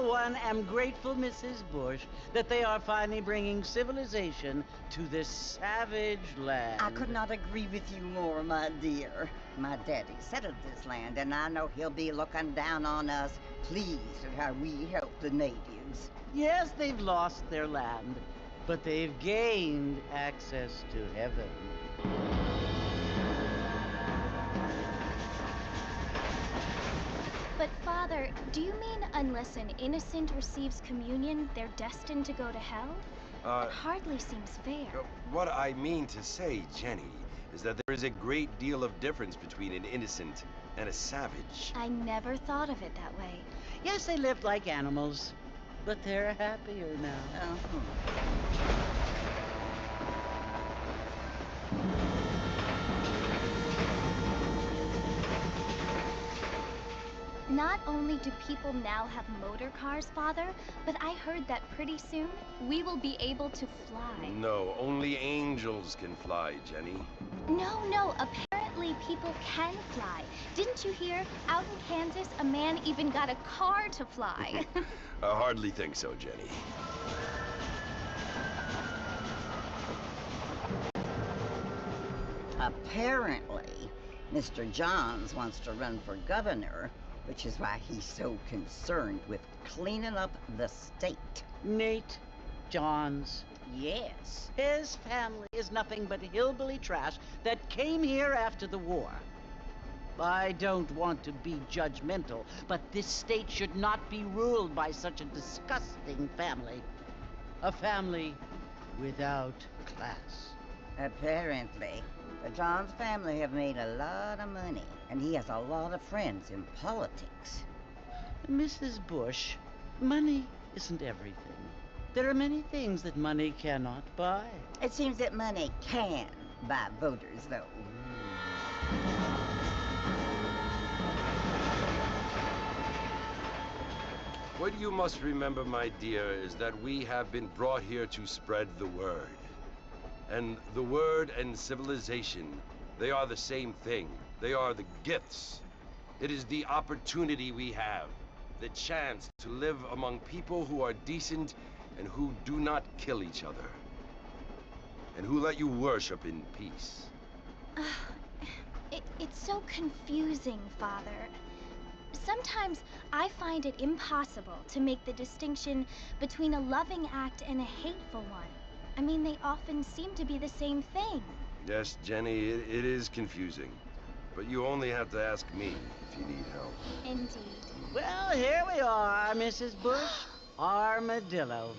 for one, am grateful, Mrs. Bush, that they are finally bringing civilization to this savage land. I could not agree with you more, my dear. My daddy settled this land, and I know he'll be looking down on us, pleased at how we help the natives. Yes, they've lost their land, but they've gained access to heaven. But, Father, do you mean unless an innocent receives communion, they're destined to go to hell? That hardly seems fair. What I mean to say, Jenny, is that there is a great deal of difference between an innocent and a savage. I never thought of it that way. Yes, they lived like animals, but they're happier now. Not only do people now have motor cars, Father, but I heard that pretty soon we will be able to fly. No, only angels can fly, Jenny. No, apparently people can fly. Didn't you hear? Out in Kansas, a man even got a car to fly. I hardly think so, Jenny. Apparently, Mr. Johns wants to run for governor, which is why he's so concerned with cleaning up the state. Nate Johns. Yes. His family is nothing but hillbilly trash that came here after the war. I don't want to be judgmental, but this state should not be ruled by such a disgusting family. A family without class. Apparently. The Johns family have made a lot of money, and he has a lot of friends in politics. Mrs. Bush, money isn't everything. There are many things that money cannot buy. It seems that money can buy voters, though. What you must remember, my dear, is that we have been brought here to spread the word. And the word and civilization, they are the same thing. They are the gifts. It is the opportunity we have, the chance to live among people who are decent and who do not kill each other, and who let you worship in peace. It's so confusing, Father. Sometimes I find it impossible to make the distinction between a loving act and a hateful one. I mean, they often seem to be the same thing. Yes, Jenny, it is confusing. But you only have to ask me if you need help. Indeed. Well, here we are, Mrs. Bush. Armadillo.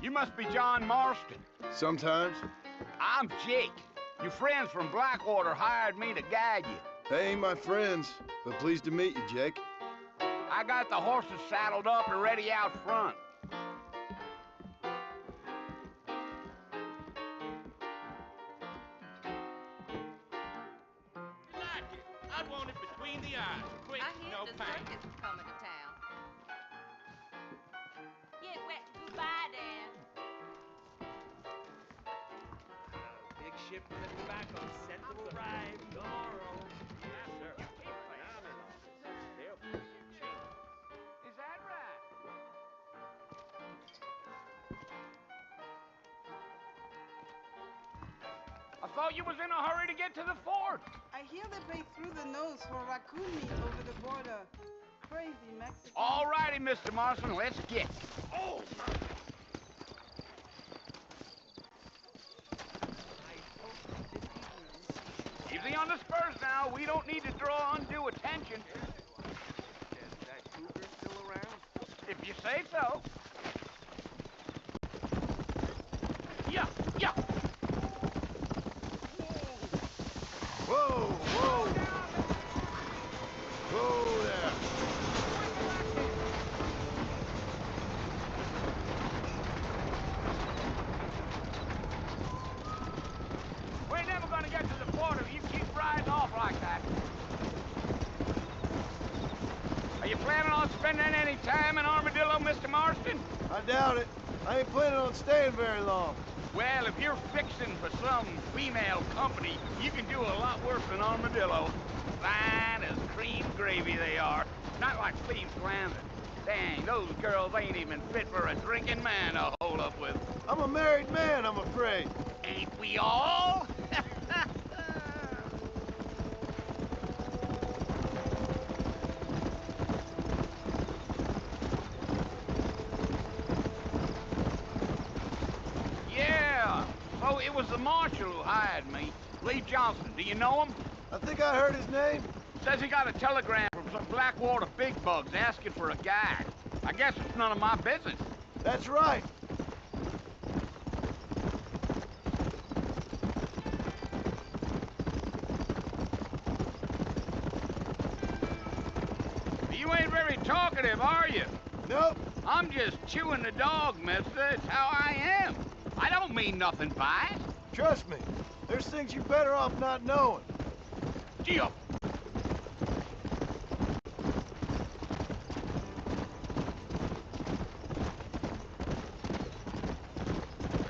You must be John Marston. Sometimes. I'm Jake. Your friends from Blackwater hired me to guide you. They ain't my friends, but pleased to meet you, Jake. I got the horses saddled up and ready out front. Like it. I want it between the eyes. Quick, no pain. Is coming to town. Yeah, well, goodbye, Dan. Big shipment of tobacco set to arrive tomorrow. Yes, sir. Is that right? I thought you was in a hurry to get to the fort. I hear they pay through the nose for raccoon meat over the border. Crazy Mexican. All righty, Mr. Marston, let's get. Oh! Easy on the spurs now. We don't need to draw undue attention. Is that cougar still around? If you say so. Yeah, yeah. Whoa, whoa! Whoa there! We're never gonna get to the fort if you keep riding off like that. Are you planning on spending any time in Armadillo, Mr. Marston? I doubt it. I ain't planning on staying very long. Well, if you're fixing for some female company, you can do a lot worse than Armadillo. Fine as cream gravy they are. Not like Cleve's Landing. Dang, those girls ain't even fit for a drinking man to hold up with. I'm a married man, I'm afraid. Ain't we all? Yeah. Oh, it was the marshal who hired me. Lee Johnson. Do you know him? I think I heard his name. Says he got a telegram from some Blackwater big bugs asking for a guide. I guess it's none of my business. That's right. You ain't very talkative, are you? Nope. I'm just chewing the dog, mister. It's how I am. I don't mean nothing by it. Trust me. There's things you're better off not knowing. Gee up.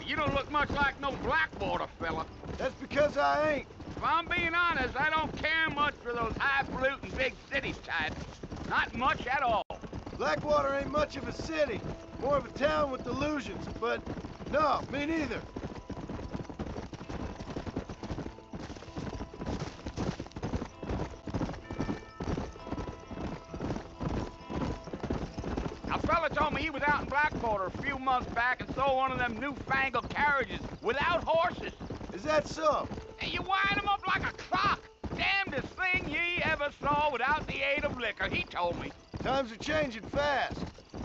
You don't look much like no Blackwater fella. That's because I ain't. If I'm being honest, I don't care much for those highfalutin big city types. Not much at all. Blackwater ain't much of a city. More of a town with delusions, but no, me neither. A fella told me he was out in Blackwater a few months back and saw one of them newfangled carriages without horses. Is that so? And you wind them up like a clock. Damnedest thing ye ever saw without the aid of liquor, he told me. Times are changing fast.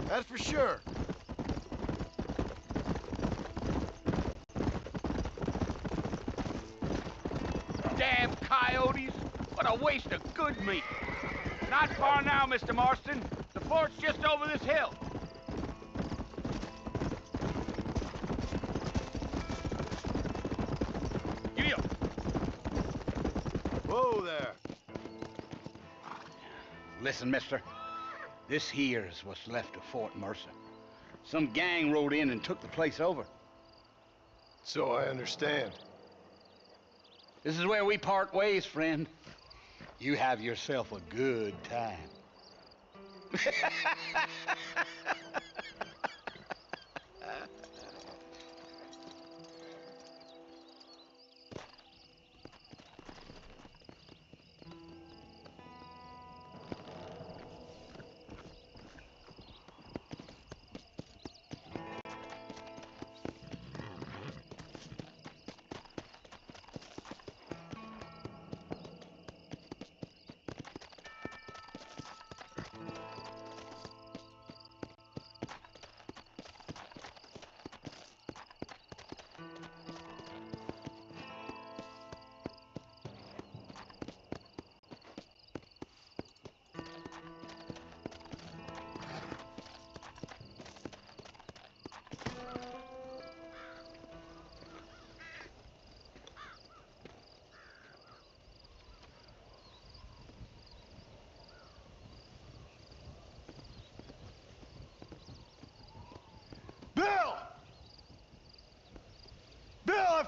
That's for sure. Damn coyotes. What a waste of good meat. Not far now, Mr. Marston. The fort's just over this hill. Giddy up. Whoa there. Listen, mister. This here is what's left of Fort Mercer. Some gang rode in and took the place over. So I understand. This is where we part ways, friend. You have yourself a good time.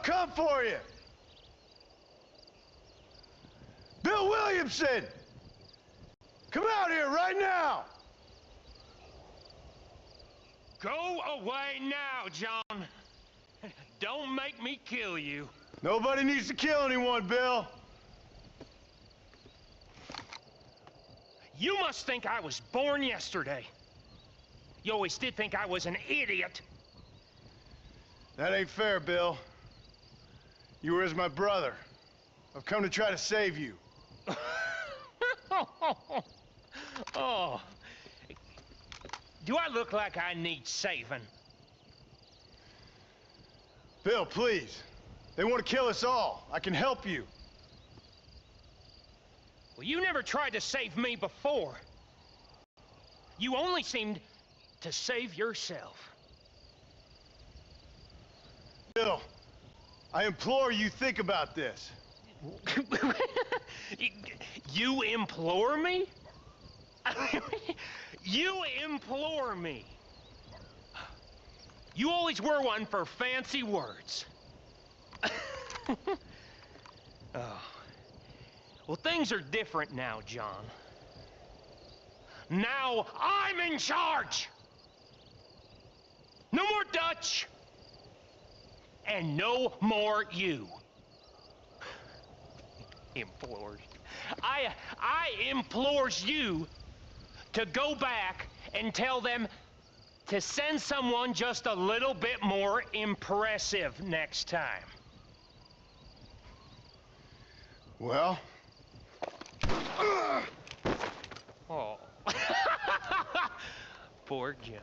come for you! Bill Williamson! Come out here right now! Go away now, John. Don't make me kill you. Nobody needs to kill anyone, Bill. You must think I was born yesterday. You always did think I was an idiot. That ain't fair, Bill. You were as my brother. I've come to try to save you. Oh. Do I look like I need saving? Bill, please. They want to kill us all. I can help you. Well, you never tried to save me before. You only seemed to save yourself. Bill, I implore you think about this. You implore me? You implore me. You always were one for fancy words. Oh. Well, things are different now, John. Now I'm in charge! No more Dutch! And no more you. Implores. I implores you to go back and tell them to send someone just a little bit more impressive next time. Well? Oh. Poor John.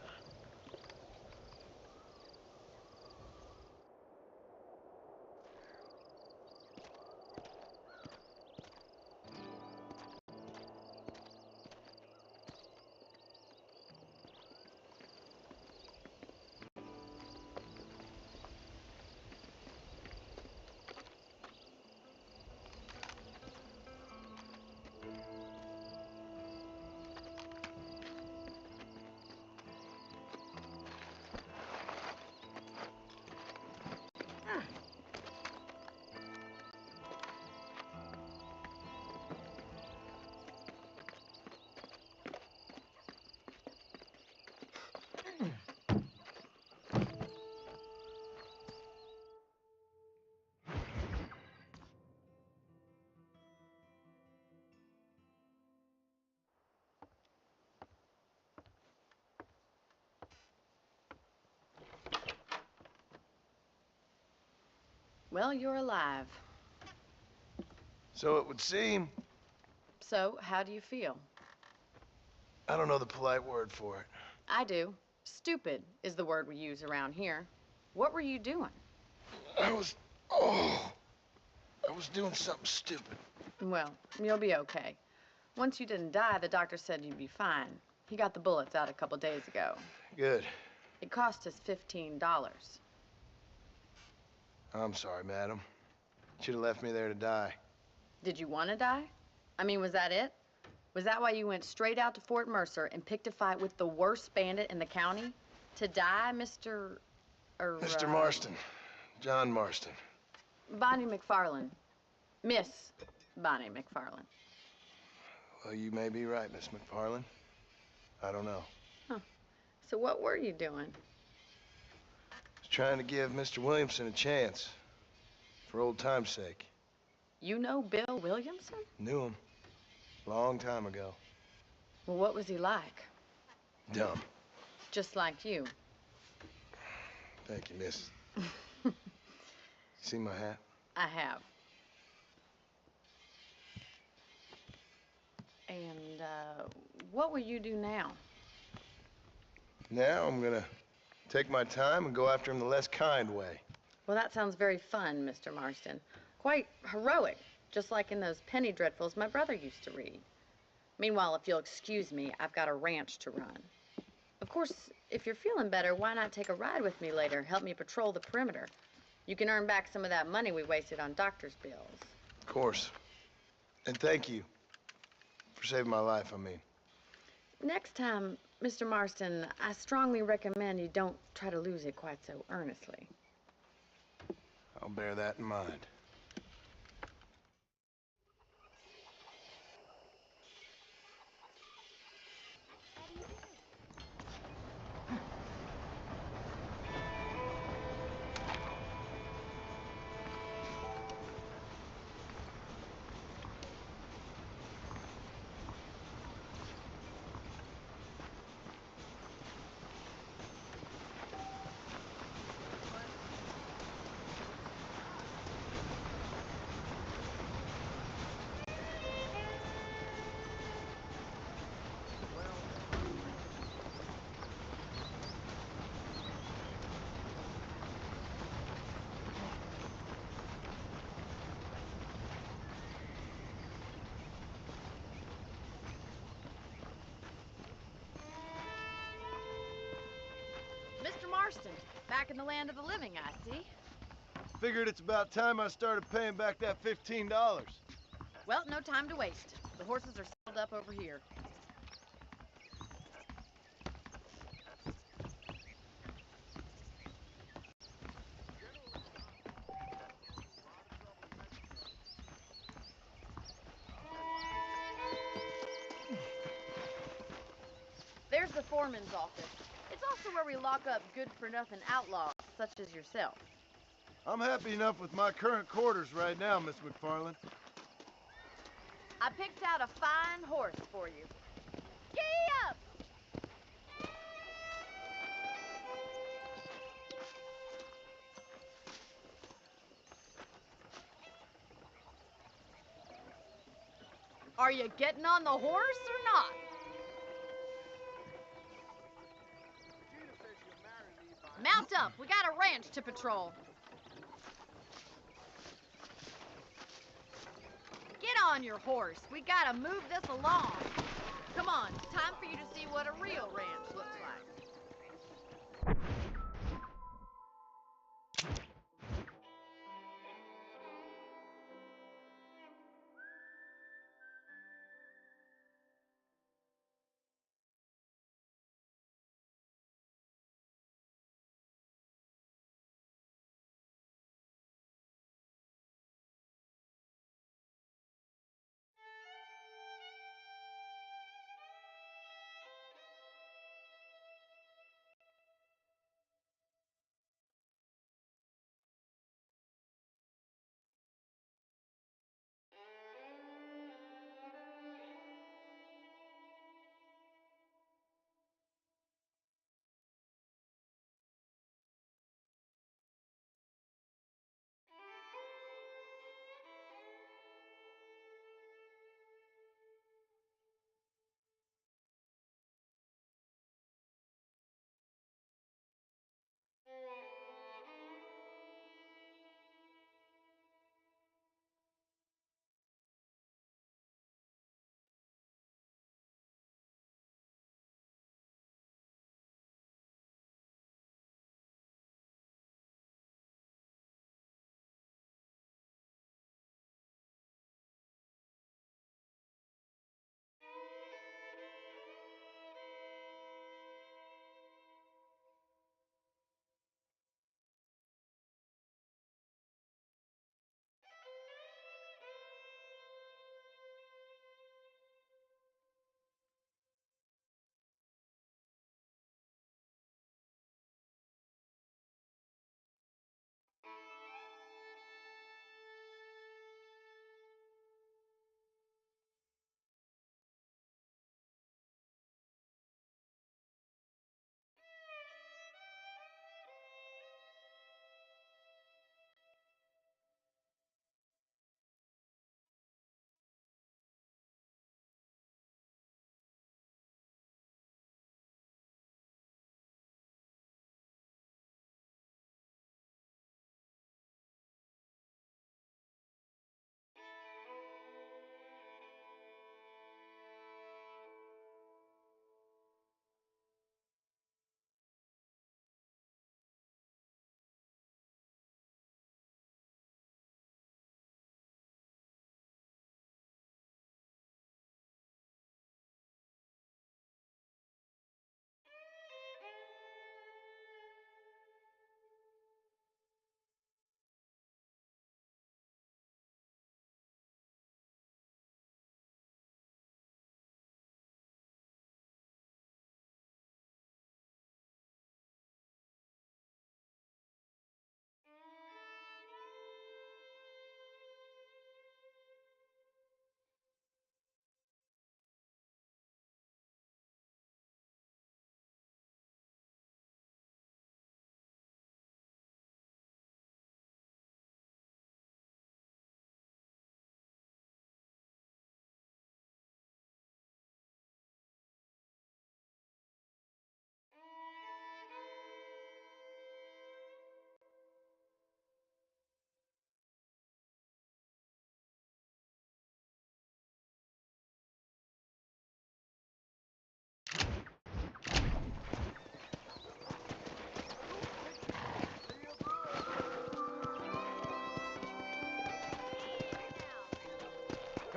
Well, you're alive. So it would seem. So, how do you feel? I don't know the polite word for it. I do. Stupid is the word we use around here. What were you doing? I was doing something stupid. Well, you'll be okay. Once you didn't die, the doctor said you'd be fine. He got the bullets out a couple days ago. Good. It cost us $15. I'm sorry, madam. Should have left me there to die. Did you want to die? I mean, was that it? Was that why you went straight out to Fort Mercer and picked a fight with the worst bandit in the county? To die, Mr. Mr. Marston. John Marston. Bonnie McFarland. Miss Bonnie McFarland. Well, you may be right, Miss McFarland. I don't know. Huh. So what were you doing? I was trying to give Mr. Williamson a chance. For old time's sake. You know Bill Williamson? Knew him. Long time ago. Well, what was he like? Dumb. Just like you. Thank you, miss. See my hat? I have. And, what will you do now? Now I'm gonna take my time and go after him the less kind way. Well, that sounds very fun, Mr. Marston. Quite heroic, just like in those penny dreadfuls my brother used to read. Meanwhile, if you'll excuse me, I've got a ranch to run. Of course, if you're feeling better, why not take a ride with me later? Help me patrol the perimeter. You can earn back some of that money we wasted on doctor's bills. Of course. And thank you for saving my life, I mean. Next time, Mr. Marston, I strongly recommend you don't try to lose it quite so earnestly. I'll bear that in mind. Mr. Marston, back in the land of the living, I see. Figured it's about time I started paying back that $15. Well, no time to waste. The horses are saddled up over here. There's the foreman's office. It's also where we lock up good-for-nothing outlaws, such as yourself. I'm happy enough with my current quarters right now, Miss McFarland. I picked out a fine horse for you. Giddy up! Are you getting on the horse or not? Mount up. We got a ranch to patrol. Get on your horse. We gotta move this along. Come on, it's time for you to see what a real ranch looks like.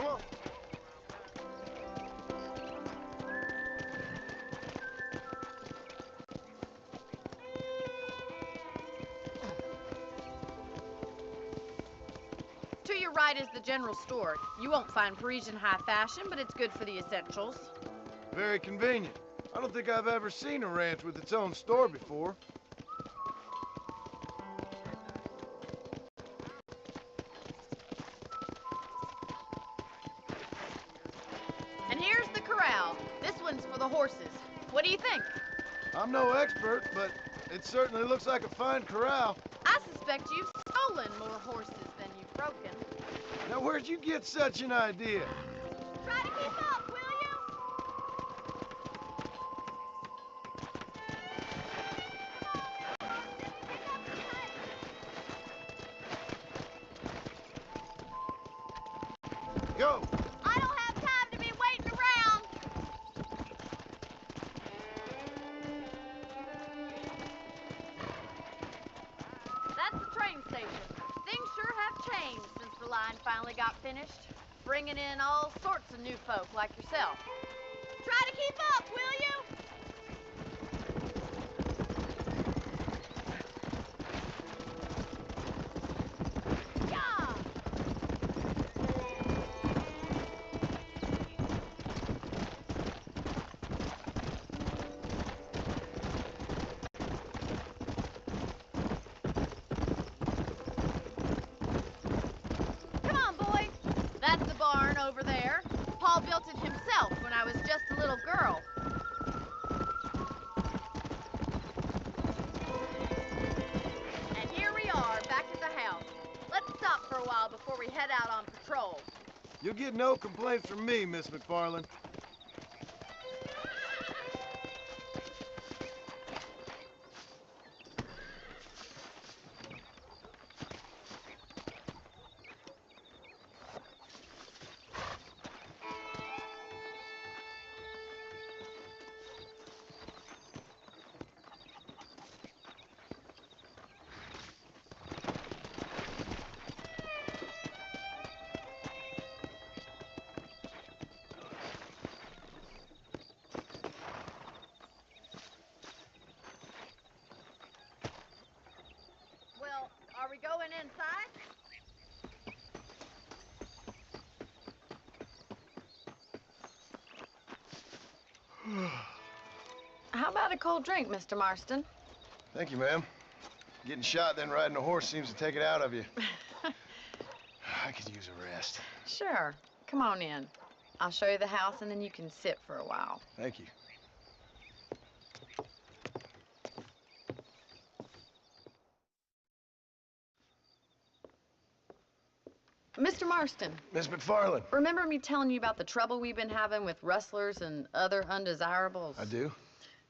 Come on. To your right is the general store. You won't find Parisian high fashion, but it's good for the essentials. Very convenient. I don't think I've ever seen a ranch with its own store before. And here's the corral. This one's for the horses. What do you think? I'm no expert, but it certainly looks like a fine corral. I suspect you've stolen more horses than you've broken. Now, where'd you get such an idea? Try to keep up, will you? Go! I don't have time to be waiting around. That's the train station. Things sure have changed since the line finally got finished. Bringing in all sorts of new folk like yourself. Try to keep up, will you? Yeah! Come on, boy. That's the barn over there. Paul built it himself when I was just a little girl. And here we are, back at the house. Let's stop for a while before we head out on patrol. You'll get no complaints from me, Miss McFarland. Well, are we going inside? How about a cold drink, Mr. Marston? Thank you, ma'am. Getting shot, then riding a horse seems to take it out of you. I could use a rest. Sure. Come on in. I'll show you the house, and then you can sit for a while. Thank you. Mr. Marston, Miss McFarland. remember me telling you about the trouble we've been having with rustlers and other undesirables? I do.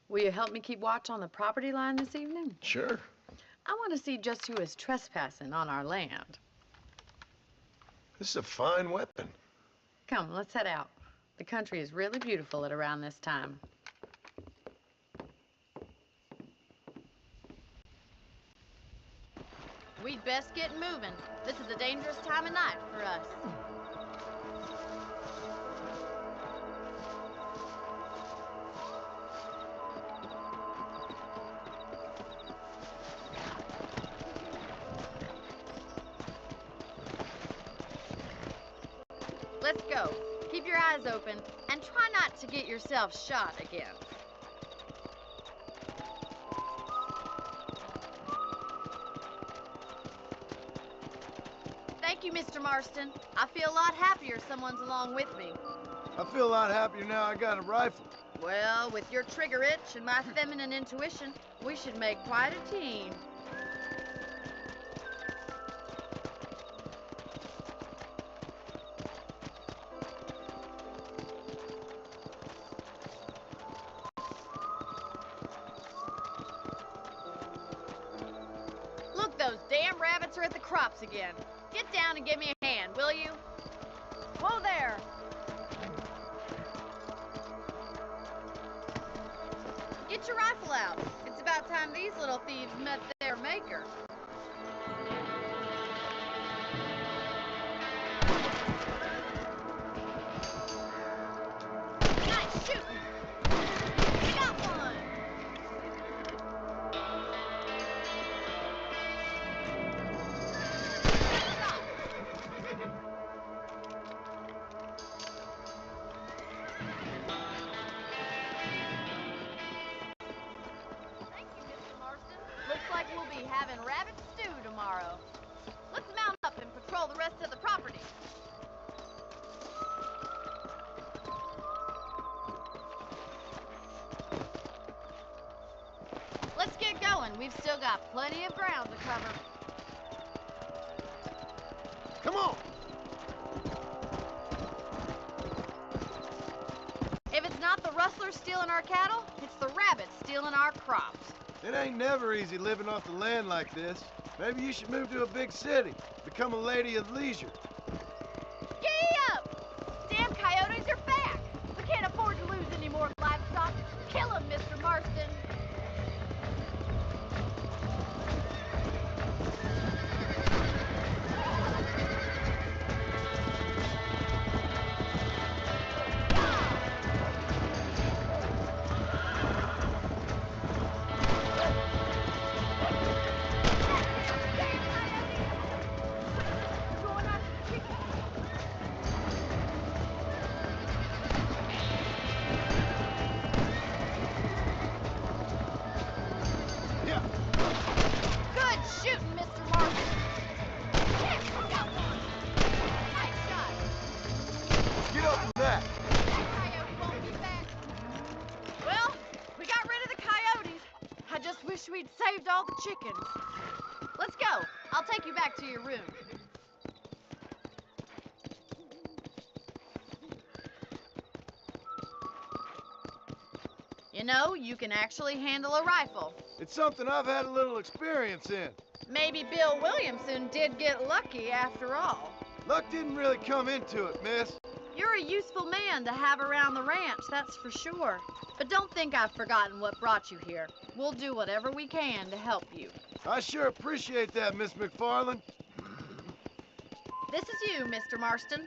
Will you help me keep watch on the property line this evening? Sure. I want to see just who is trespassing on our land. This is a fine weapon. Come, let's head out. The country is really beautiful at around this time. We'd best get moving. This is a dangerous time of night for us. Let's go. Keep your eyes open and try not to get yourself shot again. Thank you, Mr. Marston. I feel a lot happier someone's along with me. I feel a lot happier now I got a rifle. Well, with your trigger itch and my feminine intuition, we should make quite a team. Look, those damn rabbits are at the crops again. Get down and give me a hand, will you? Whoa there! Get your rifle out. It's about time these little thieves met their maker. got plenty of ground to cover. Come on! If it's not the rustlers stealing our cattle, it's the rabbits stealing our crops. It ain't never easy living off the land like this. Maybe you should move to a big city. Become a lady of leisure. Giddy up! Damn coyotes are back! We can't afford to lose any more livestock. Kill them, Mr. Marston. Good shooting, Mr. Marston. Yes, we got one. Nice shot. Get up from that! That coyote won't be back. Well, we got rid of the coyotes. I just wish we'd saved all the chickens. Let's go. I'll take you back to your room. You know, you can actually handle a rifle. It's something I've had a little experience in. Maybe Bill Williamson did get lucky after all. Luck didn't really come into it, miss. You're a useful man to have around the ranch, that's for sure. But don't think I've forgotten what brought you here. We'll do whatever we can to help you. I sure appreciate that, Miss McFarland. This is you, Mr. Marston.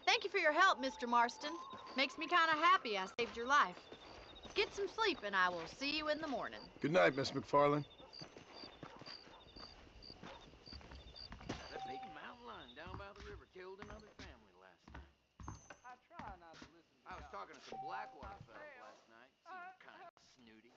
Thank you for your help, Mr. Marston. Makes me kind of happy I saved your life. Get some sleep and I will see you in the morning. Good night, Miss McFarland. That big mountain lion down by the river killed another family last night. I try not to listen to I was talking to some Blackwater fellas last night. Seemed kind of snooty.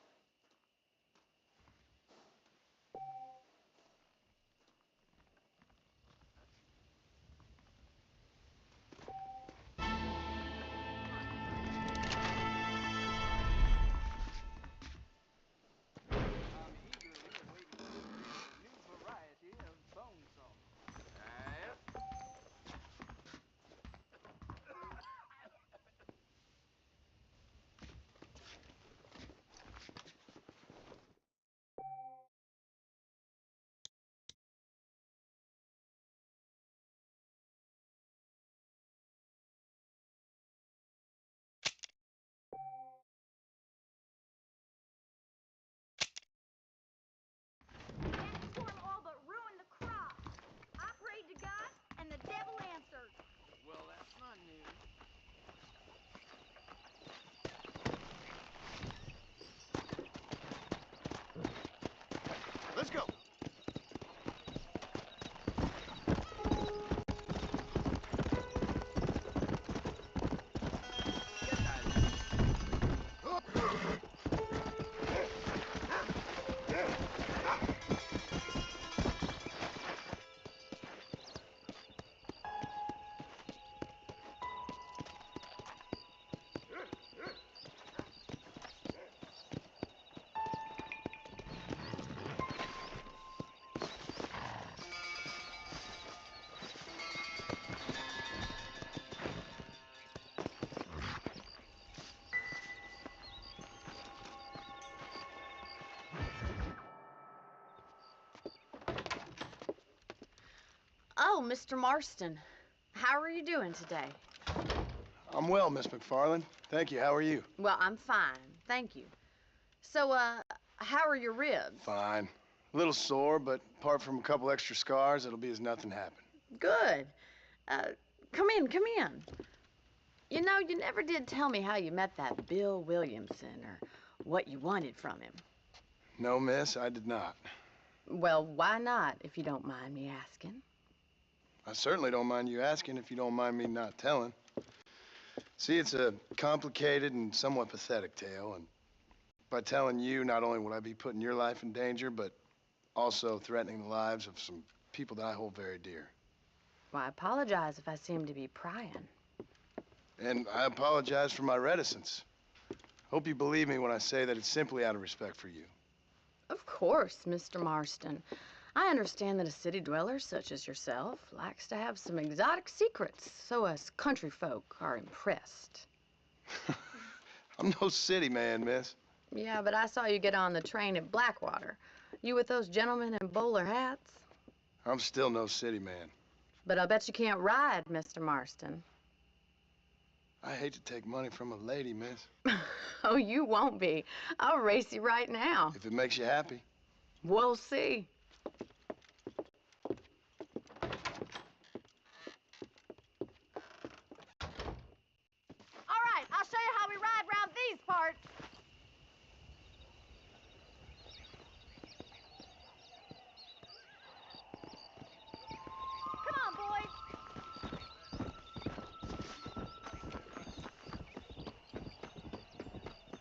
I'm eagerly awaiting delivery of a new variety of bone saw. That storm all but ruined the crops. I prayed to God, and the devil answered. Well, that's not news. Let's go. Oh, Mr. Marston. How are you doing today? I'm well, Miss McFarland. Thank you. How are you? Well, I'm fine. Thank you. So, how are your ribs? Fine. A little sore, but apart from a couple extra scars, it'll be as nothing happened. Good. Come in, come in. You know, you never did tell me how you met that Bill Williamson or what you wanted from him. No, miss, I did not. Well, why not, if you don't mind me asking? I certainly don't mind you asking if you don't mind me not telling. See, it's a complicated and somewhat pathetic tale, and by telling you, not only would I be putting your life in danger, but also threatening the lives of some people that I hold very dear. Well, I apologize if I seem to be prying. And I apologize for my reticence. Hope you believe me when I say that it's simply out of respect for you. Of course, Mr. Marston. I understand that a city dweller such as yourself likes to have some exotic secrets, so us country folk are impressed. I'm no city man, miss. Yeah, but I saw you get on the train at Blackwater. You with those gentlemen in bowler hats? I'm still no city man. But I'll bet you can't ride, Mr. Marston. I hate to take money from a lady, miss. Oh, you won't be. I'll race you right now. If it makes you happy. We'll see. All right, I'll show you how we ride round these parts. Come on, boys.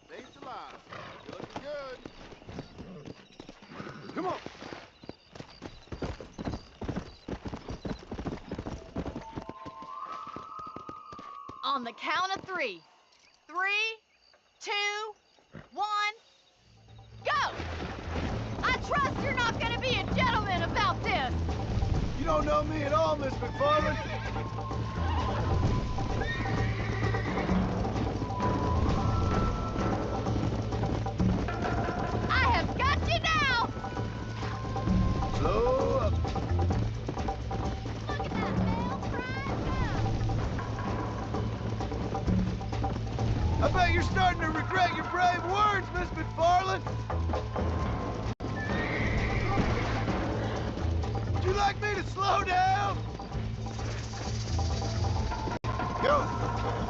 Thanks a lot. You're looking good. Come on. On the count of 3. 3, 2, 1, go! I trust you're not gonna be a gentleman about this. You don't know me at all, Miss McFarland. I have got you now. Slow up. Look at that male pride. I bet you're starting to regret your brave words, Miss McFarland. Would you like me to slow down? Go. Come on.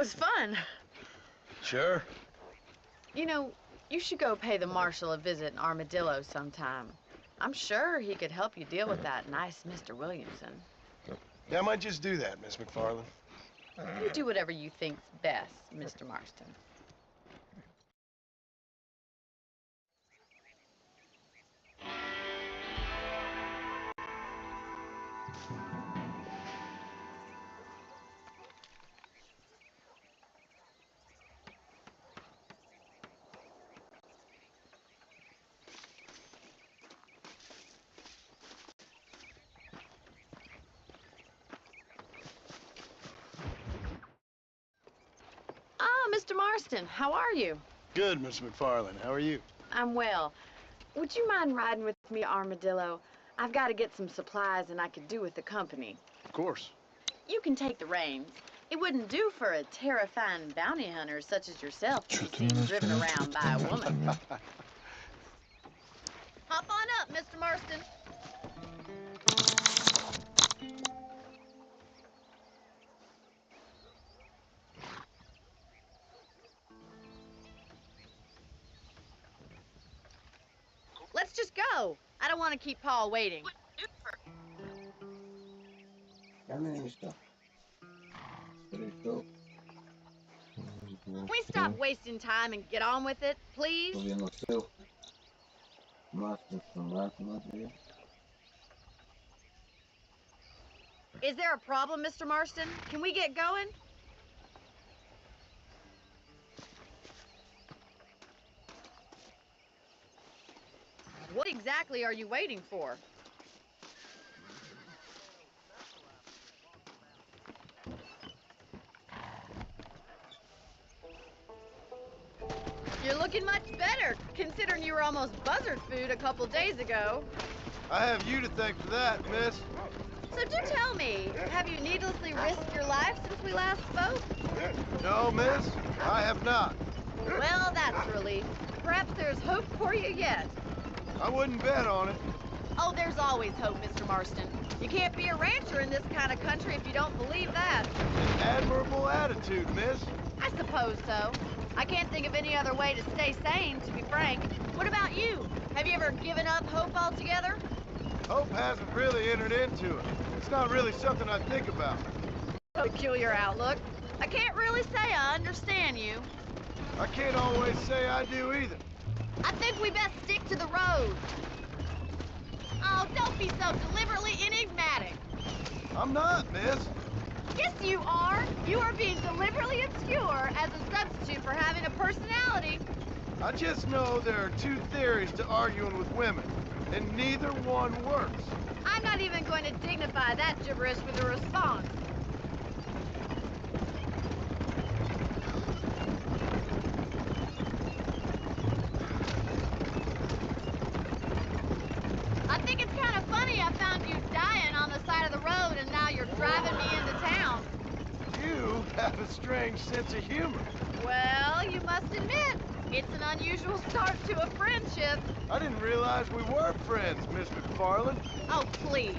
was fun. Sure. You know, you should go pay the marshal a visit in Armadillo sometime. I'm sure he could help you deal with that nice Mr. Williamson. Yeah, I might just do that, Miss McFarland. You do whatever you think's best, Mr. Marston. Mr. Marston, how are you? Good, Miss McFarland. How are you? I'm well. Would you mind riding with me to Armadillo? I've got to get some supplies and I could do with the company. Of course. You can take the reins. It wouldn't do for a terrifying bounty hunter such as yourself to be seen driven around by a woman. Hop on up, Mr. Marston. Let's just go. I don't want to keep Paul waiting. Can we stop wasting time and get on with it, please? Is there a problem, Mr. Marston? Can we get going? What exactly are you waiting for? You're looking much better, considering you were almost buzzard food a couple days ago. I have you to thank for that, miss. So do tell me, have you needlessly risked your life since we last spoke? No, miss, I have not. Well, that's a relief. Perhaps there's hope for you yet. I wouldn't bet on it. Oh, there's always hope, Mr. Marston. You can't be a rancher in this kind of country if you don't believe that. An admirable attitude, miss. I suppose so. I can't think of any other way to stay sane, to be frank. What about you? Have you ever given up hope altogether? Hope hasn't really entered into it. It's not really something I think about. Peculiar outlook. I can't really say I understand you. I can't always say I do either. I think we best stick to the road. Oh, don't be so deliberately enigmatic. I'm not, miss. Yes, you are. You are being deliberately obscure as a substitute for having a personality. I just know there are two theories to arguing with women, and neither one works. I'm not even going to dignify that gibberish with a response. I think it's kind of funny I found you dying on the side of the road and now you're driving me into town. You have a strange sense of humor. Well, you must admit, it's an unusual start to a friendship. I didn't realize we were friends, Miss McFarland. Oh, please.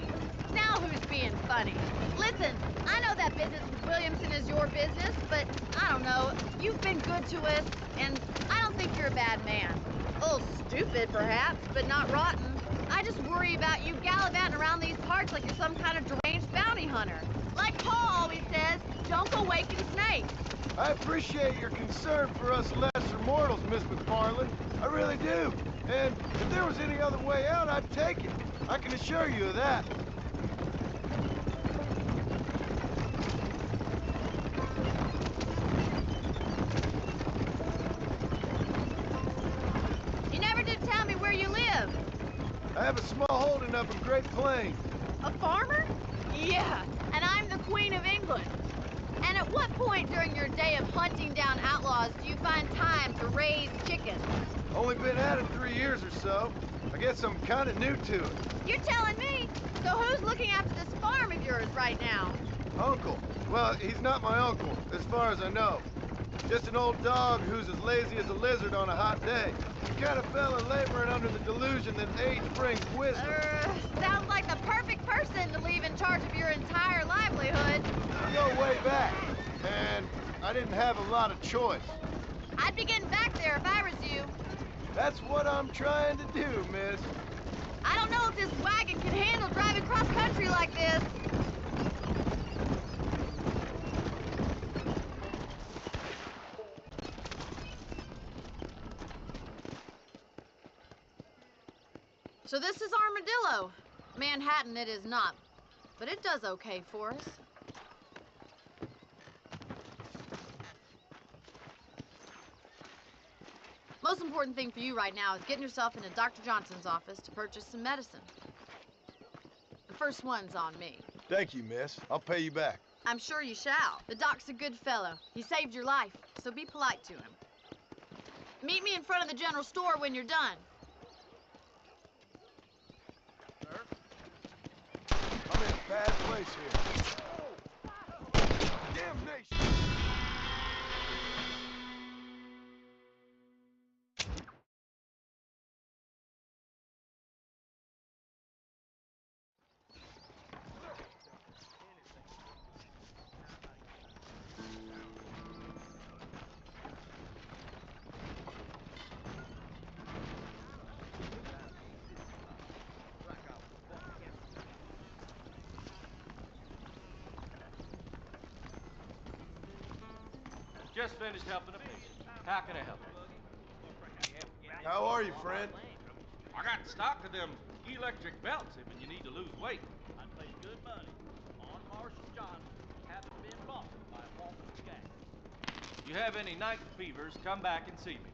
Now who's being funny? Listen, I know that business with Williamson is your business, but I don't know. You've been good to us, and I don't think you're a bad man. A little stupid, perhaps, but not rotten. I just worry about you gallivanting around these parts like you're some kind of deranged bounty hunter. Like Paul always says, don't go waking snakes. I appreciate your concern for us lesser mortals, Miss McFarland. I really do. And if there was any other way out, I'd take it. I can assure you of that. You never did tell me where you live. I have a small holding up in Great Plains. A farmer? Yeah, and I'm the Queen of England. And at what point during your day of hunting down outlaws do you find time to raise chickens? Only been at it 3 years or so. I guess I'm kind of new to it. You're telling me? So who's looking after this farm of yours right now? Uncle. Well, he's not my uncle, as far as I know. Just an old dog who's as lazy as a lizard on a hot day. The kind of fella laboring under the delusion that age brings wisdom. Sounds like the perfect person to leave in charge of your entire livelihood. We go way back, and I didn't have a lot of choice. I'd be getting back there if I was you. That's what I'm trying to do, miss. I don't know if this wagon can handle driving cross country like this. So this is Armadillo. Manhattan it is not, but it does okay for us. Most important thing for you right now is getting yourself into Dr. Johnson's office to purchase some medicine. The first one's on me. Thank you, miss. I'll pay you back. I'm sure you shall. The doc's a good fellow. He saved your life, so be polite to him. Meet me in front of the general store when you're done. I'm in a bad place here. Damnation! Just finished helping a patient. How can I help you? How are you, friend? I got stock of them electric belts if you need to lose weight. I'd pay good money on Marshall Johnson having been bumped by a walking skank. You have any night fevers, come back and see me.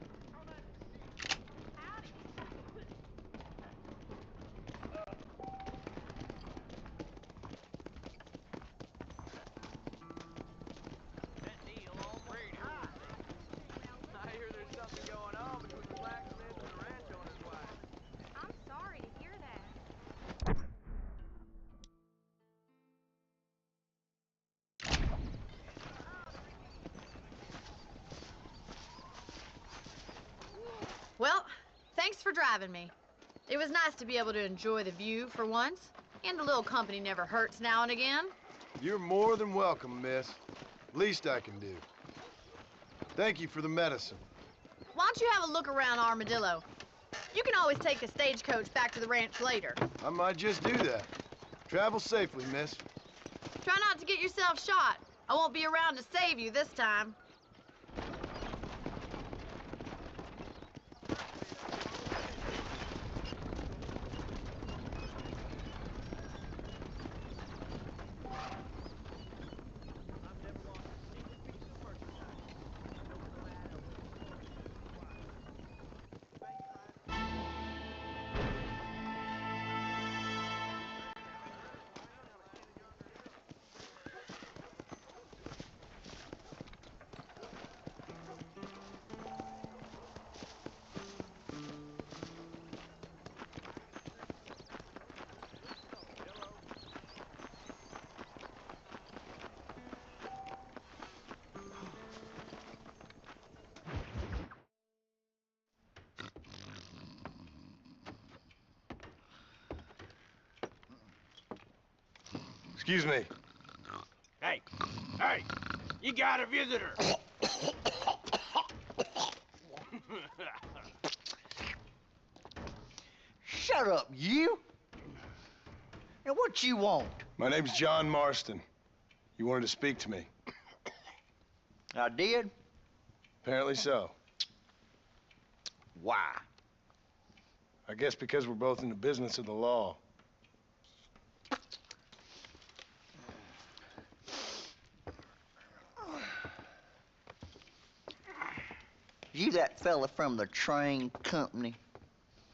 Well, thanks for driving me. It was nice to be able to enjoy the view for once, and a little company never hurts now and again. You're more than welcome, miss. Least I can do. Thank you for the medicine. Why don't you have a look around Armadillo? You can always take the stagecoach back to the ranch later. I might just do that. Travel safely, miss. Try not to get yourself shot. I won't be around to save you this time. Excuse me. Hey, you got a visitor. Shut up, you. Now, what you want? My name's John Marston. You wanted to speak to me. I did? Apparently so. Why? I guess because we're both in the business of the law. You that fella from the train company?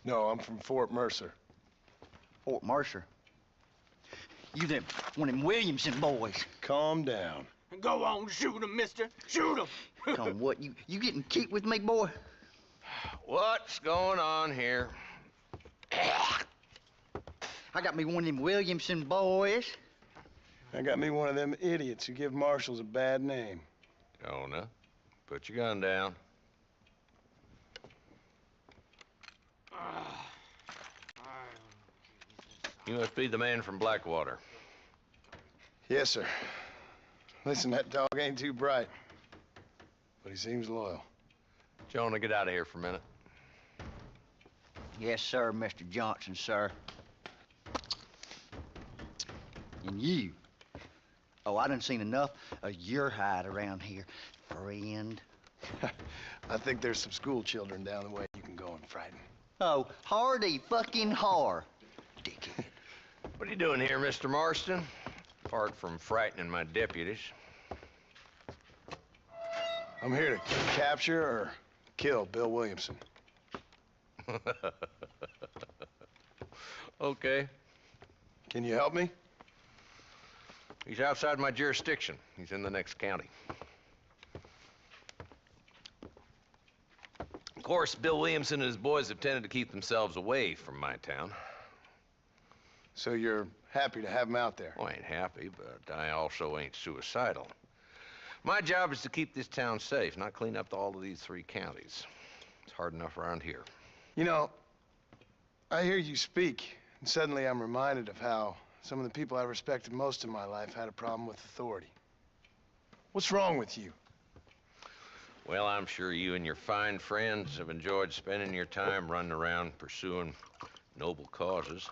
No, I'm from Fort Mercer. Fort Mercer? You them one of them Williamson boys? Calm down. Go on, shoot him, mister. Shoot him. Come on, what? You getting cute with me, boy? What's going on here? I got me one of them Williamson boys. I got me one of them idiots who give marshals a bad name. Jonah, put your gun down. You must be the man from Blackwater. Yes, sir. Listen, that dog ain't too bright. but he seems loyal. Jonah, get out of here for a minute. Yes, sir, Mr. Johnson, sir. And you. Oh, I done seen enough of your hide around here, friend. I think there's some school children down the way you can go and frighten. Oh, hardy fucking har. Dickhead. What are you doing here, Mr. Marston? Apart from frightening my deputies. I'm here to capture or kill Bill Williamson. Okay. Can you help me? He's outside my jurisdiction. He's in the next county. Of course, Bill Williamson and his boys have tended to keep themselves away from my town. So you're happy to have him out there? Well, I ain't happy, but I also ain't suicidal. My job is to keep this town safe, not clean up all of these 3 counties. It's hard enough around here. You know, I hear you speak, and suddenly I'm reminded of how some of the people I respected most in my life had a problem with authority. What's wrong with you? Well, I'm sure you and your fine friends have enjoyed spending your time running around pursuing noble causes.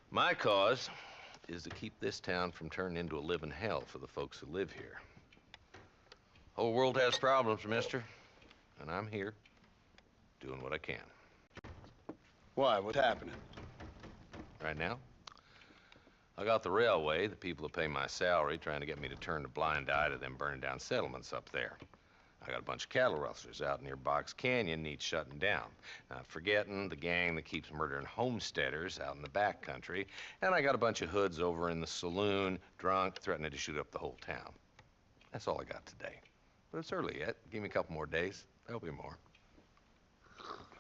My cause is to keep this town from turning into a living hell for the folks who live here. Whole world has problems, mister, and I'm here doing what I can. Why? What's happening? Right now, I got the railway, the people who pay my salary, trying to get me to turn a blind eye to them burning down settlements up there. I got a bunch of cattle rustlers out near Box Canyon needs shutting down. Not forgetting the gang that keeps murdering homesteaders out in the back country. And I got a bunch of hoods over in the saloon, drunk, threatening to shoot up the whole town. That's all I got today. But it's early yet. Give me a couple more days. There'll be more.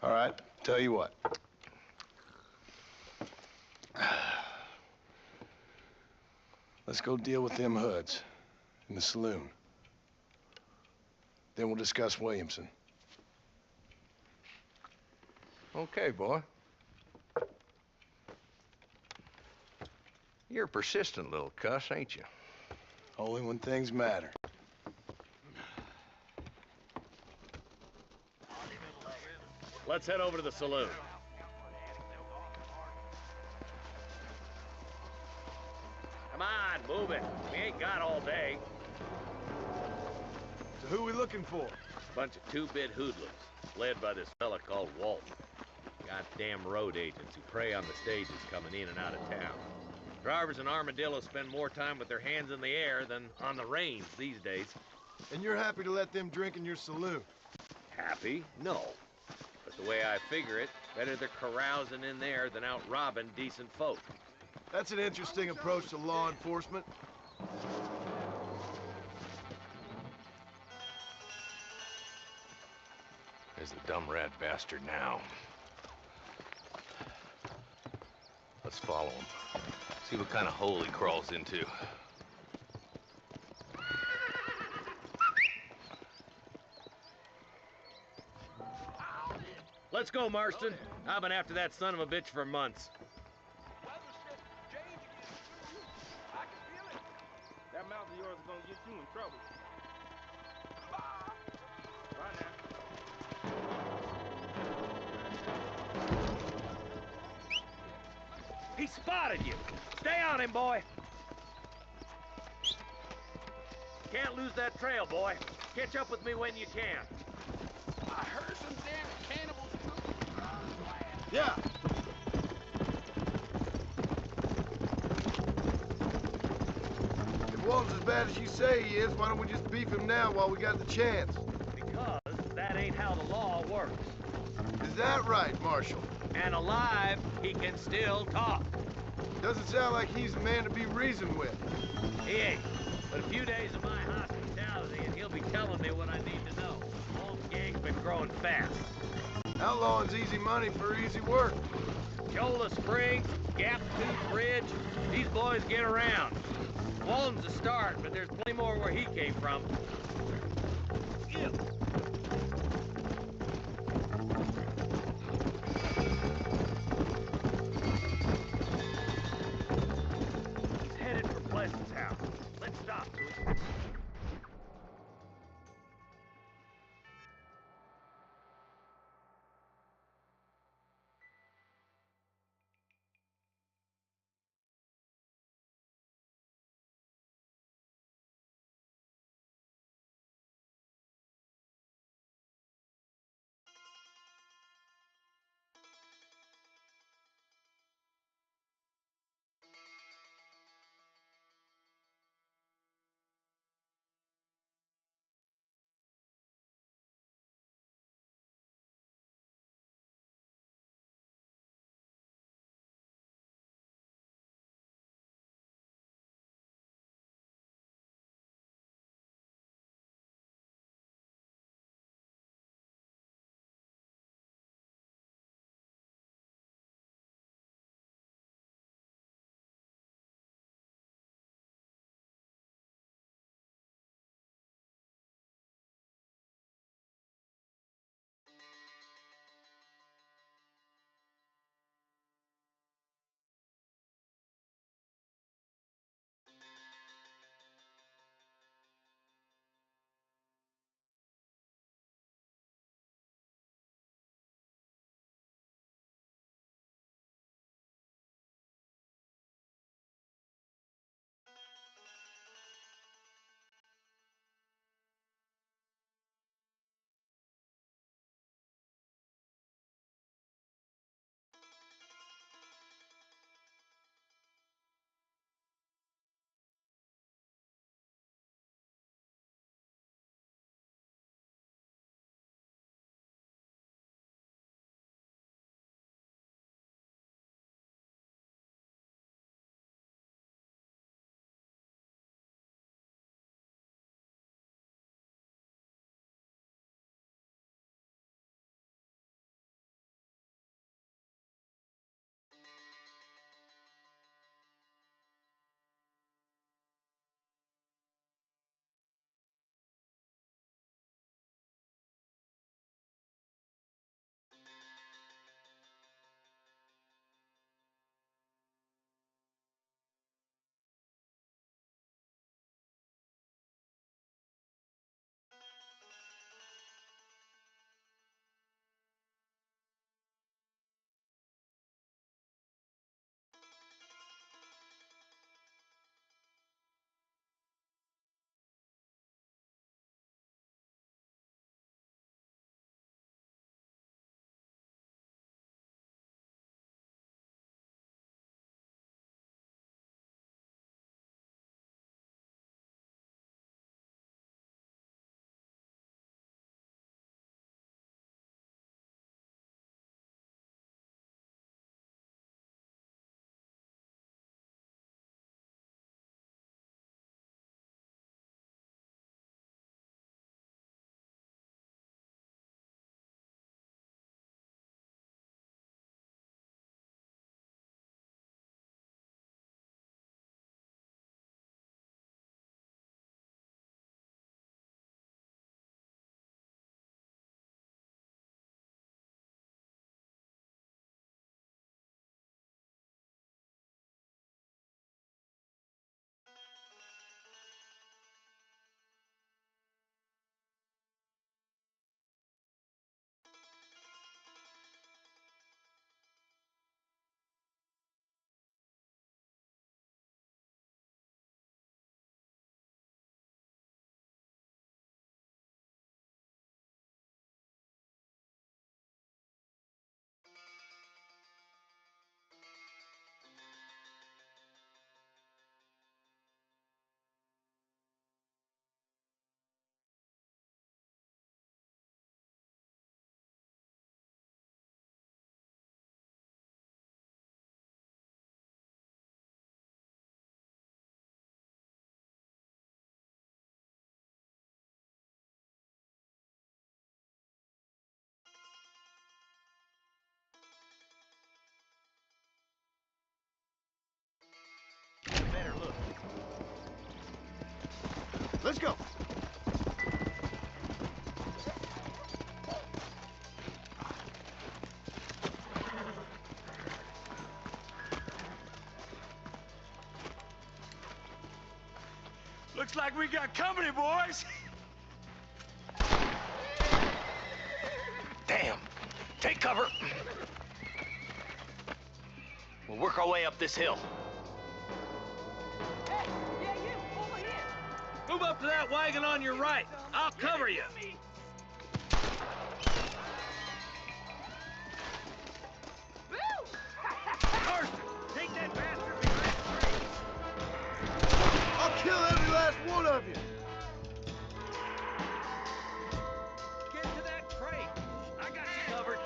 All right, tell you what. Let's go deal with them hoods in the saloon. Then we'll discuss Williamson. Okay, boy. You're a persistent little cuss, ain't you? Only when things matter. Let's head over to the saloon. Come on, move it. We ain't got all day. So who we looking for? Bunch of 2-bit hoodlums, led by this fella called Walton. Goddamn road agents who prey on the stages coming in and out of town. Drivers in Armadillo spend more time with their hands in the air than on the reins these days. And you're happy to let them drink in your saloon? Happy? No. But the way I figure it, better they're carousing in there than out robbing decent folk. That's an interesting approach to law enforcement. There's the dumb rat bastard now. Let's follow him. See what kind of hole he crawls into. Let's go, Marston. I've been after that son of a bitch for months. That mouth of yours is gonna get you in trouble. Right now. He spotted you. Stay on him, boy. Can't lose that trail, boy. Catch up with me when you can. I heard some damn cannibals cooking. Yeah. If Walton's as bad as you say he is, why don't we just beef him now while we got the chance? Because that ain't how the law works. Is that right, Marshal? And alive, he can still talk. Doesn't sound like he's a man to be reasoned with. He ain't. But a few days of my hospitality and he'll be telling me what I need to know. Walton's gang's been growing fast. Outlawing's easy money for easy work. Shola Springs, Gap Tooth Bridge, these boys get around. Walton's a start, but there's plenty more where he came from. Ew. He's headed for Pleasant's house. Let's stop. Let's go. Looks like we got company, boys. Damn. Take cover. We'll work our way up this hill. Hey, yeah, you, over here. Move up to that wagon on your right. I'll cover you. Marston, take that bastard behind the tree. I'll kill every last one of you. Get to that crate. I got you covered.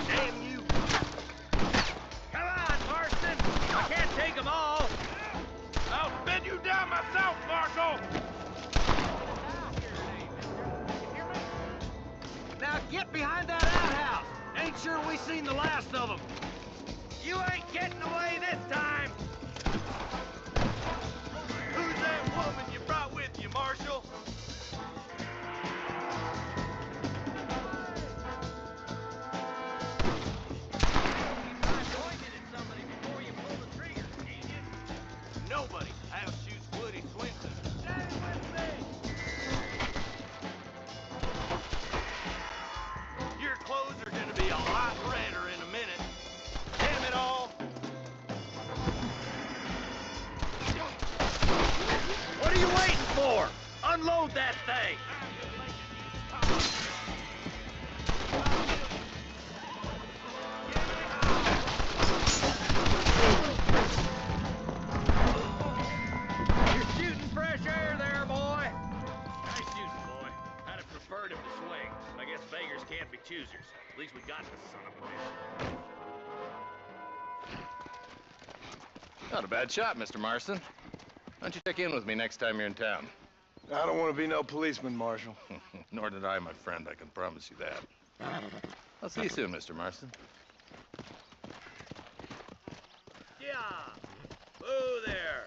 Damn you! Come on, Marston! I can't take them all! I'll bend you down myself, Marshal! Now get behind that outhouse! Ain't sure we seen the last of them! You ain't getting away this time! Who's that woman you brought with you, Marshal? Nobody outshoots Woody Swinton. Stay with me! Your clothes are gonna be a lot redder in a minute. Damn it all! What are you waiting for? Unload that thing! Fresh air there, boy. Nice shooting, boy. I'd have preferred him to swing, but I guess beggars can't be choosers. At least we got the son of a bitch. Not a bad shot, Mr. Marston. Why don't you check in with me next time you're in town? I don't want to be no policeman, Marshal. Nor did I, my friend. I can promise you that. I'll see you soon, Mr. Marston. Yeah. Whoa there.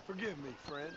Forgive me, friend.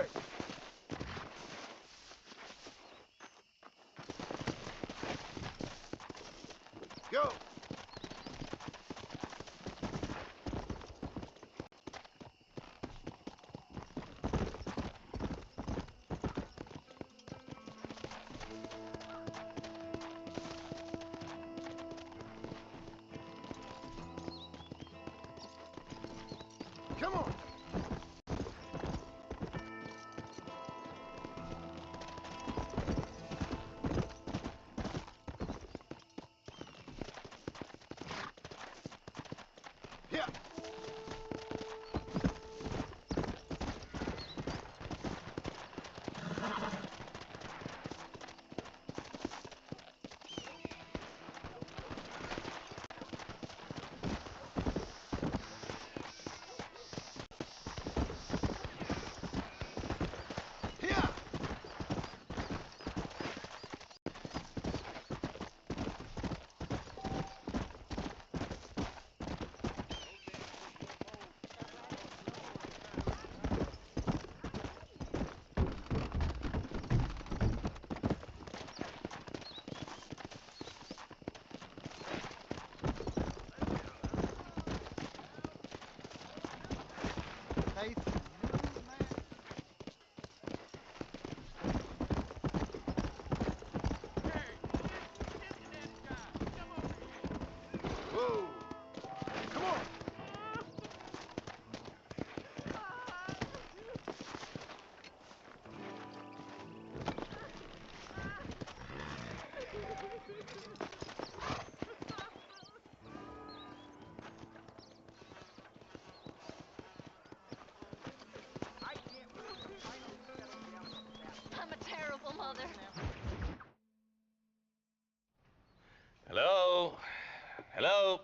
Forward! Go! Come on! Here! Whoa! Come on! I'm a terrible mother. Hello? Hello?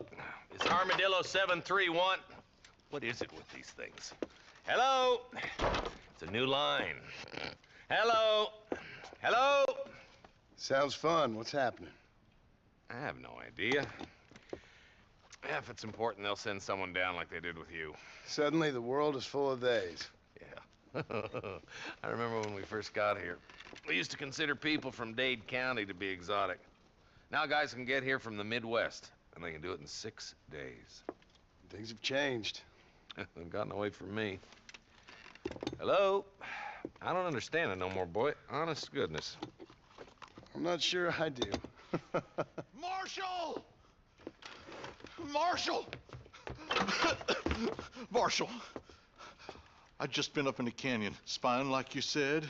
Is Armadillo 731? What is it with these things? Hello? It's a new line. Hello? Hello? Sounds fun. What's happening? I have no idea. Yeah, if it's important, they'll send someone down like they did with you. Suddenly, the world is full of theys. Yeah. I remember when we first got here. We used to consider people from Dade County to be exotic. Now guys can get here from the Midwest, and they can do it in 6 days. Things have changed. They've gotten away from me. Hello? I don't understand it no more, boy. Honest to goodness. I'm not sure I do. Marshal! Marshal! Marshal! I just been up in the canyon, spying like you said.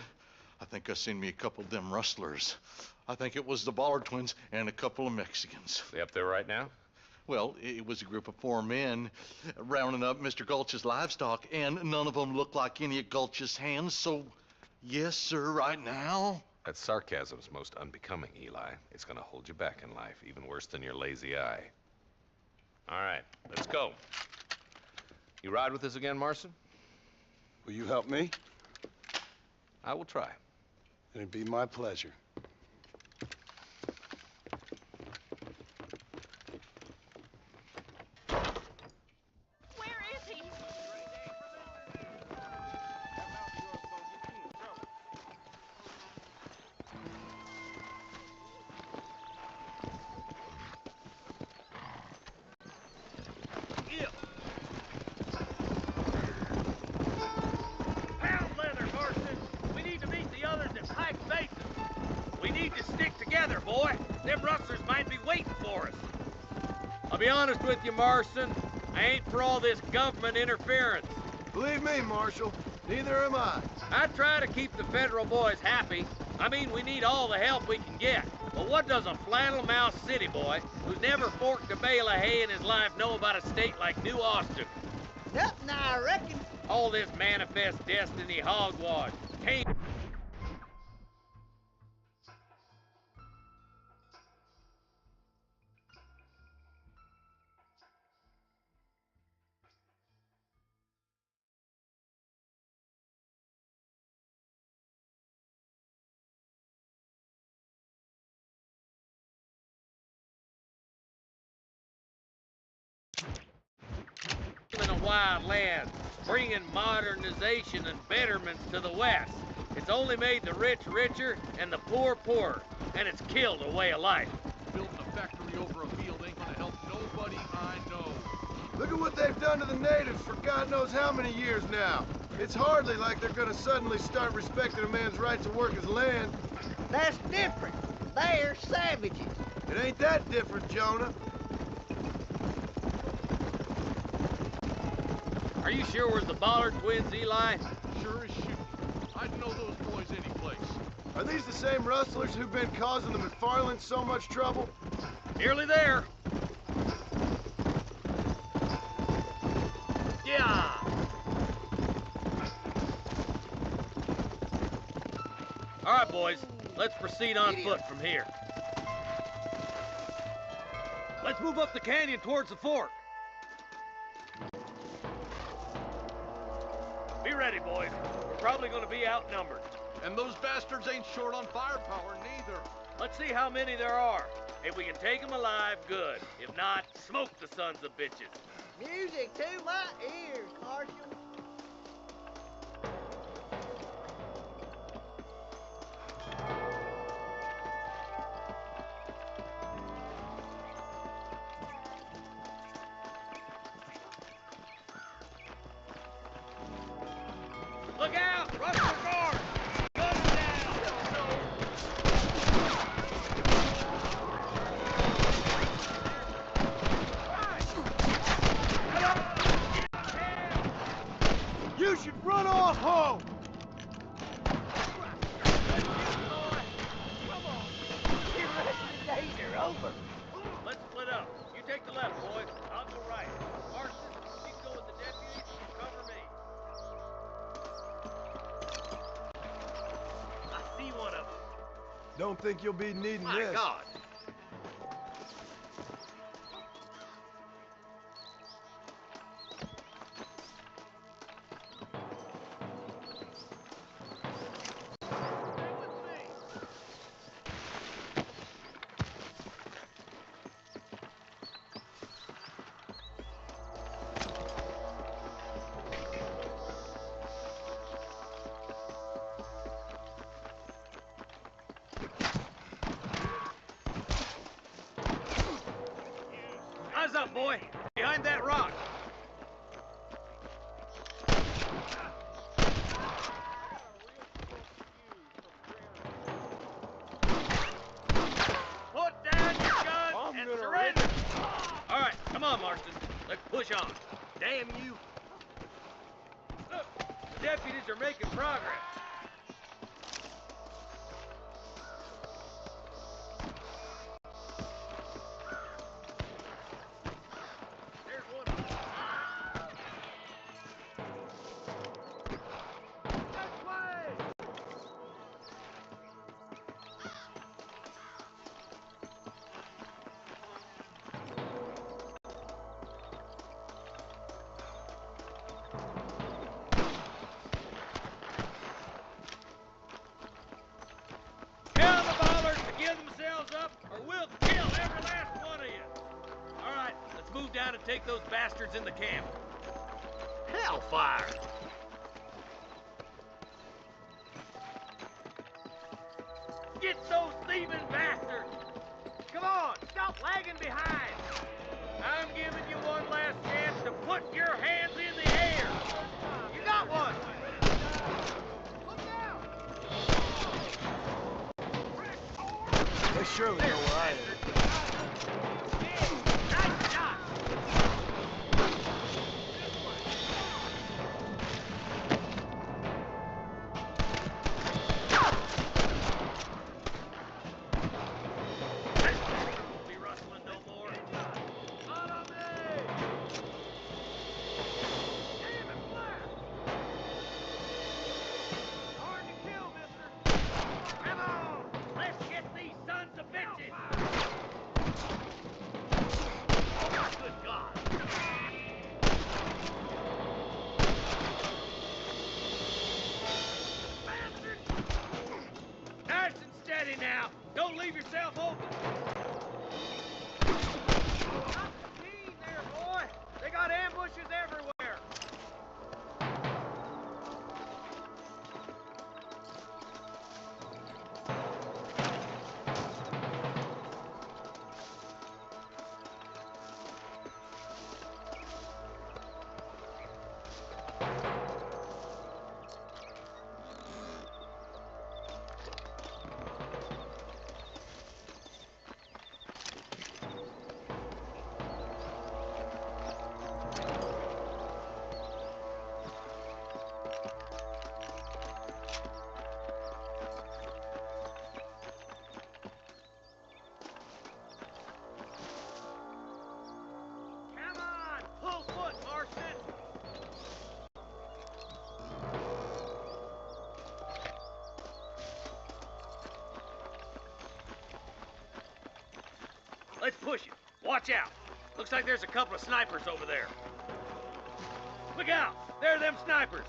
I think I seen me a couple of them rustlers. I think it was the Ballard twins and a couple of Mexicans. They up there right now? Well, it was a group of 4 men rounding up Mr. Gulch's livestock, and none of them looked like any of Gulch's hands, so yes, sir, right now. That sarcasm's most unbecoming, Eli. It's gonna hold you back in life, even worse than your lazy eye. All right, let's go. You ride with us again, Marston? Will you help me? I will try. It'd be my pleasure. Where is he? Pound leather, Marston. We need to meet the others at Pike Basin. We need to stick together, boy. Them rustlers might be waiting for us. I'll be honest with you, Marston. I ain't for all this government interference. Believe me, Marshal, neither am I. I try to keep the federal boys happy. I mean, we need all the help we can get. But what does a flannel-mouthed city boy who's never forked a bale of hay in his life know about a state like New Austin? Nothing, I reckon. All this manifest destiny hogwash. Can't... in a wild land, bringing modernization and betterments to the West. It's only made the rich richer and the poor poorer, and it's killed a way of life. Building a factory over a field ain't gonna help nobody I know. Look at what they've done to the natives for God knows how many years now. It's hardly like they're gonna suddenly start respecting a man's right to work his land. That's different. They're savages. It ain't that different, Jonah. Are you sure we're the Bollard twins, Eli? Sure as shooting. I'd know those boys any place. Are these the same rustlers who've been causing the McFarlands so much trouble? Nearly there. Yeah. All right, boys. Let's proceed on foot from here. Let's move up the canyon towards the fort. Be ready, boys. We're probably going to be outnumbered. And those bastards ain't short on firepower, neither. Let's see how many there are. If we can take them alive, good. If not, smoke the sons of bitches. Music to my ears, Marshal. Look out! Rush the guard! Guns down! You should run off home! Let's split up. You take the left, boys. I'll go right. Marston, you go with the deputy. You cover me. I see one of them. Don't think you'll be needing My this. God. Eyes up, boy. Behind that rock. Put down your gun and surrender. All right, come on, Marston. Let's push on. Damn you. Look, the deputies are making progress. There's one of them. This way! Tell the Bollards to give themselves up, or we'll kill every last one of you. All right, let's move down and take those bastards in the camp. Hellfire! Get those thieving bastards! Come on, stop lagging behind! I'm giving you one last chance to put your hands in the air! You got one! They surely know where I am. Nice shot! Won't be rustling no more. Not on me! Damn it, flat! Hard to kill, mister. Come on! Let's get these sons of bitches! Good God! Bastard! Nice and steady now. Don't leave yourself open. Not the team there, boy. They got Got ambushes everywhere. Let's push it. Watch out. Looks like there's a couple of snipers over there. Look out. There are them snipers.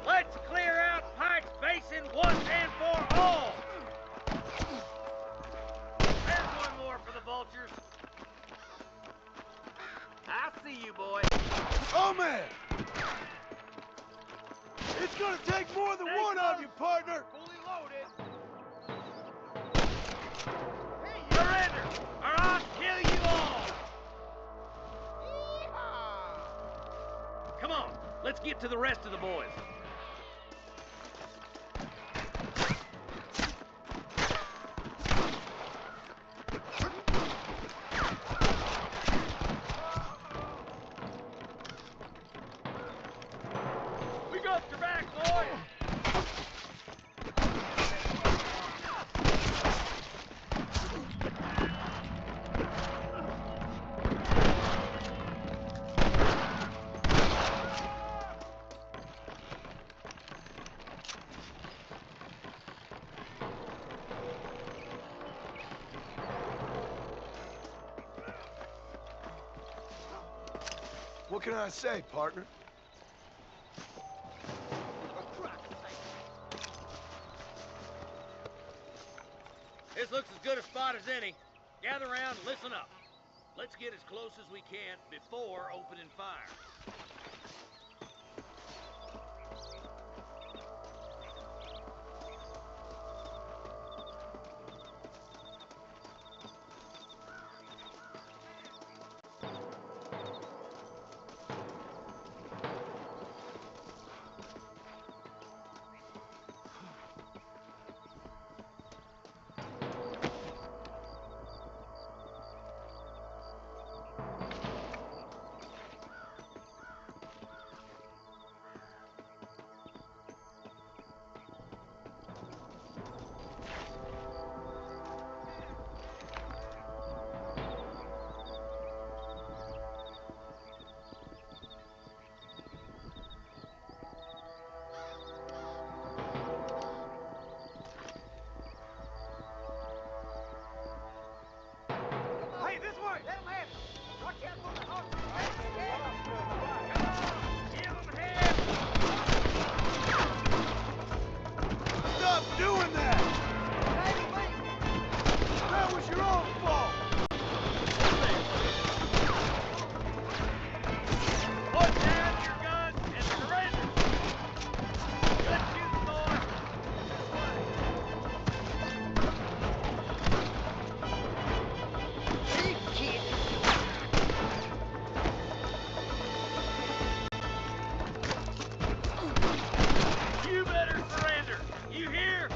Let's clear out Pike's Basin once and for all. There's one more for the vultures. I see you, boy. Oh, man! It's gonna take more than one of you, partner! Fully loaded. Surrender, or I'll kill you all! Come on, let's get to the rest of the boys. We got your back, boy! What can I say, partner? This looks as good a spot as any. Gather around and listen up. Let's get as close as we can before opening fire. Hey, this way! Let him have it! Watch out for the horses! Come on! Give him head! Stop doing that! That was your own fault! Put down your guns and surrender! Good shooting, boy! You better surrender! You hear?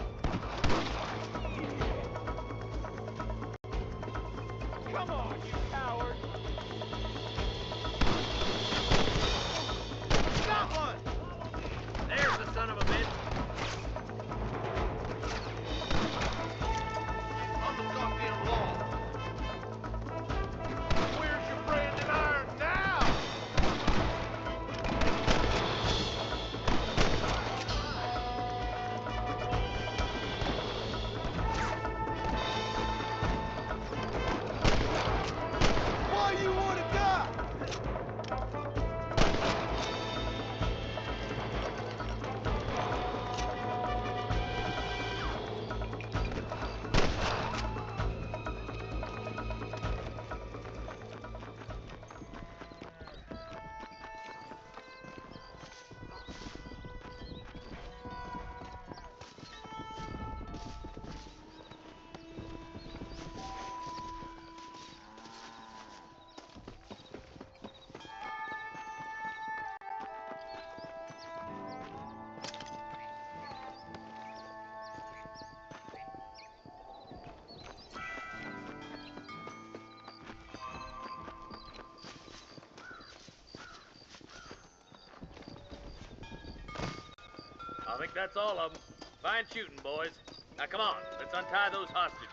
I think that's all of them. Fine shooting, boys. Now come on, let's untie those hostages.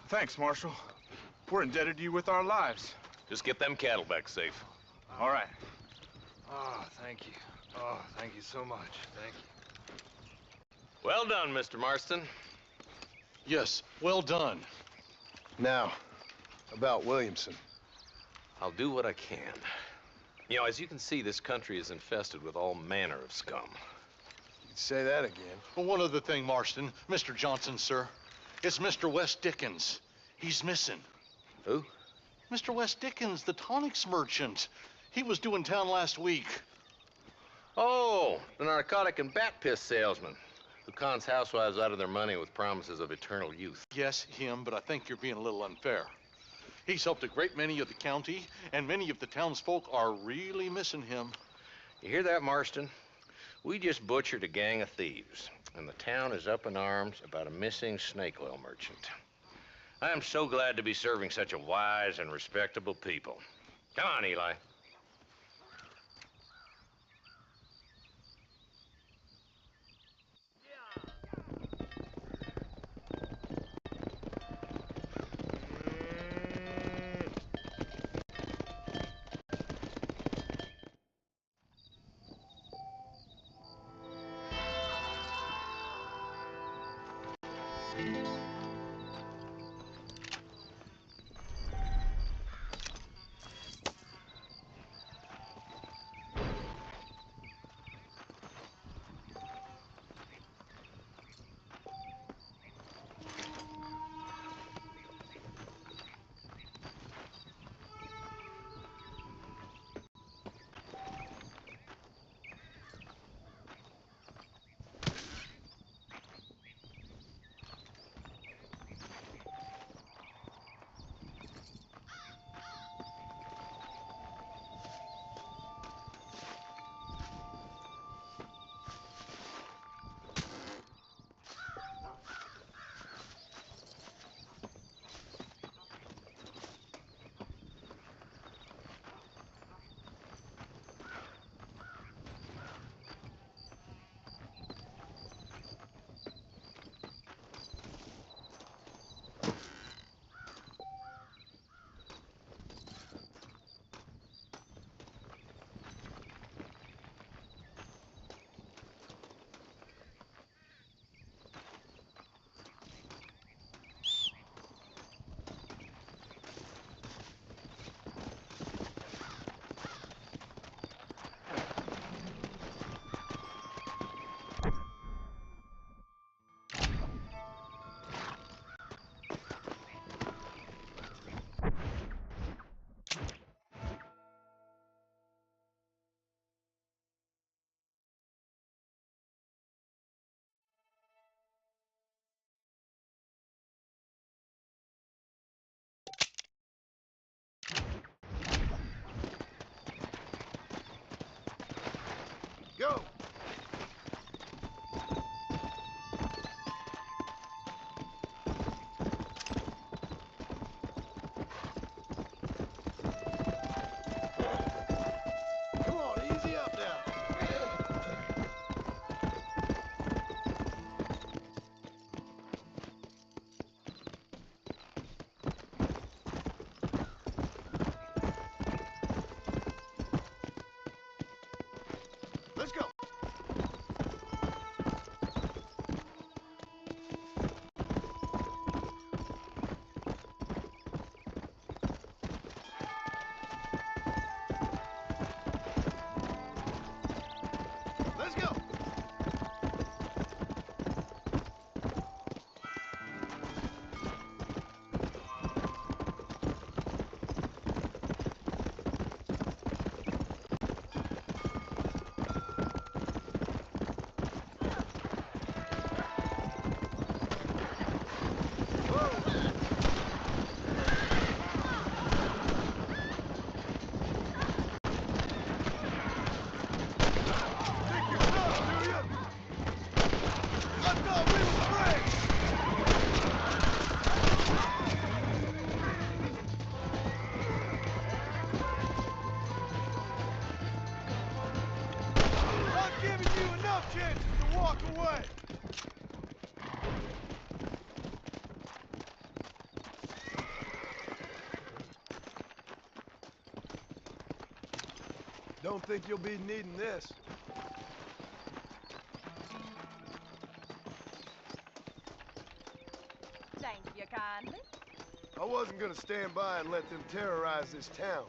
Thanks, Marshal. We're indebted to you with our lives. Just get them cattle back safe. All right. Oh, thank you. Oh, thank you so much. Thank you. Well done, Mr. Marston. Yes, well done. Now, about Williamson. I'll do what I can. You know, as you can see, this country is infested with all manner of scum. You'd say that again. Well, one other thing, Marston. Mr. Johnson, sir. It's Mr. West Dickens. He's missing. Who? Mr. West Dickens, the tonics merchant. He was due in town last week. Oh, the narcotic and bat piss salesman who cons housewives out of their money with promises of eternal youth. Yes, him, but I think you're being a little unfair. He's helped a great many of the county, and many of the townsfolk are really missing him. You hear that, Marston? We just butchered a gang of thieves, and the town is up in arms about a missing snake oil merchant. I am so glad to be serving such a wise and respectable people. Come on, Eli. way! Don't think you'll be needing this. Thank you kindly. I wasn't gonna stand by and let them terrorize this town.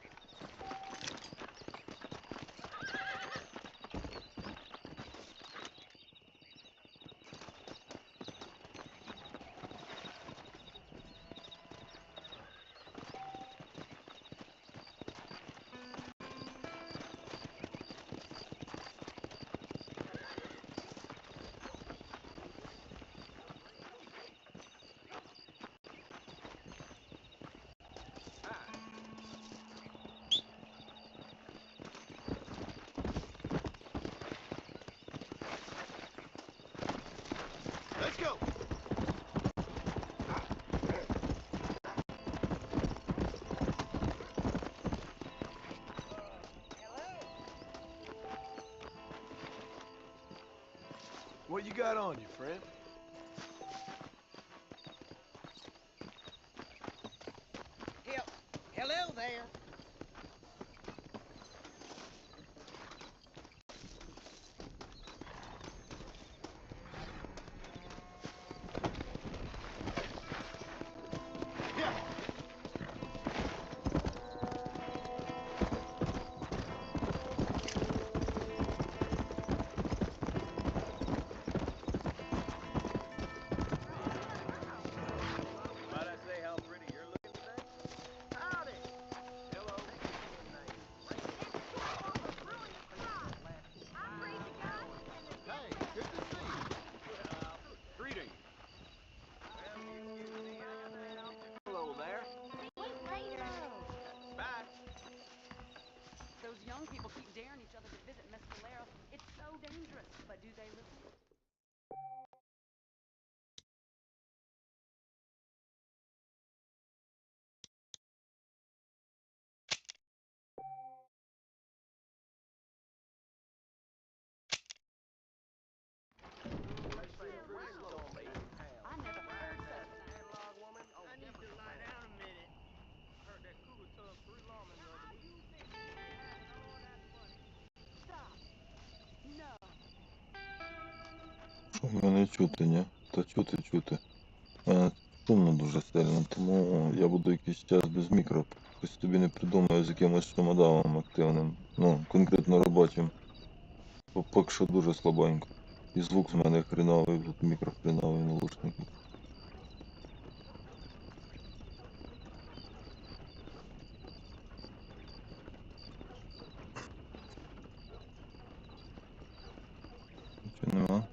Let's go! What you got on you, friend? Hello there. Might I say how pretty you're looking today? Howdy. Hello. Hey, good to see you. Greetings. Hello there. Bye. Those young people keep daring each other to visit Mescalero. It's so dangerous. But do they listen? I never heard such. I need to lie down a minute. Heard that cougar took 3 lawmen the other week. Stop. No. Мене чути, ні? Та чути. Шумно дуже сильно, тому я буду якийсь час без мікро. Якось тобі не придумаю з якимось шумодавом активним. Ну, конкретно робочим. Бо поки що дуже слабенько. І звук з мене хреновий, тут мікро хреновий, наушники. Нічого нема.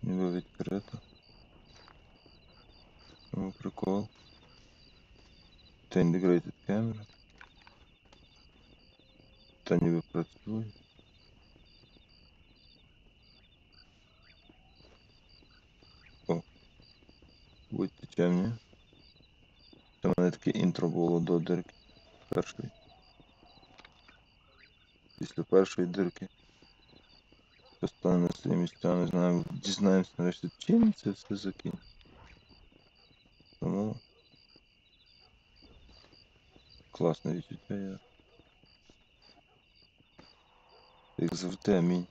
Ніби відкрито. Тому прикол. Це integrated camera. Та ніби працює. О. Будьте чемні. Це в мене таке інтро було до дирки. Першої. Після першої дирки. Що стане на свої місця, не знаю. Дізнаємося нарешті, чим це все закінчить. Тому класне відчуття я. Як завжди, амінь.